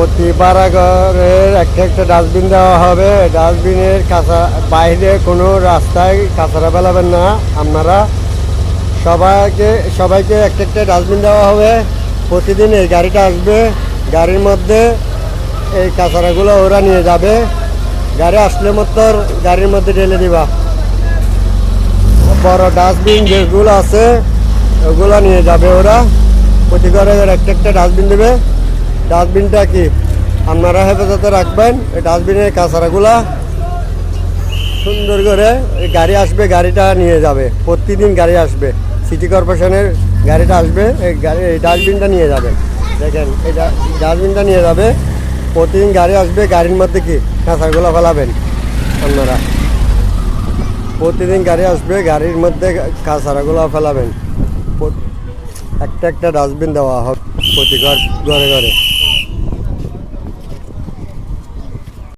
প্রতি পাড়া ঘরের একটা একটা ডাস্টবিন দেওয়া হবে। ডাস্টবিনের কাঁচা বাইরে কোনো রাস্তায় কাঁচারা ফেলাবেন না আপনারা। সবাইকে একটা একটা ডাস্টবিন দেওয়া হবে। প্রতিদিন এই গাড়িটা আসবে, গাড়ির মধ্যে এই কাঁচারাগুলো ওরা নিয়ে যাবে। গাড়ি আসলে মতো গাড়ির মধ্যে ঢেলে দিবা। বড় ডাস্টবিন যেগুলো আছে ওগুলো নিয়ে যাবে ওরা। প্রতি ঘরে একটা একটা ডাস্টবিন দেবে। ডাস্টবিনটা কি আপনারা হেফাজতে রাখবেন। এই ডাস্টবিনের কাঁচারাগুলা সুন্দর করে গাড়ি আসবে, গাড়িটা নিয়ে যাবে। প্রতিদিন গাড়ি আসবে, সিটি কর্পোরেশনের গাড়িটা আসবে, এই ডাস্টবিনটা নিয়ে যাবে। দেখেন এই ডাস্টবিনটা নিয়ে যাবে, প্রতিদিন গাড়ি আসবে, গাড়ির মধ্যে কি কাঁচাগুলো ফেলাবেন আপনারা। প্রতিদিন গাড়ি আসবে, গাড়ির মধ্যে কাঁচারাগুলো ফেলাবেন। একটা একটা ডাস্টবিন দেওয়া হবে প্রতি ঘরে ঘরে।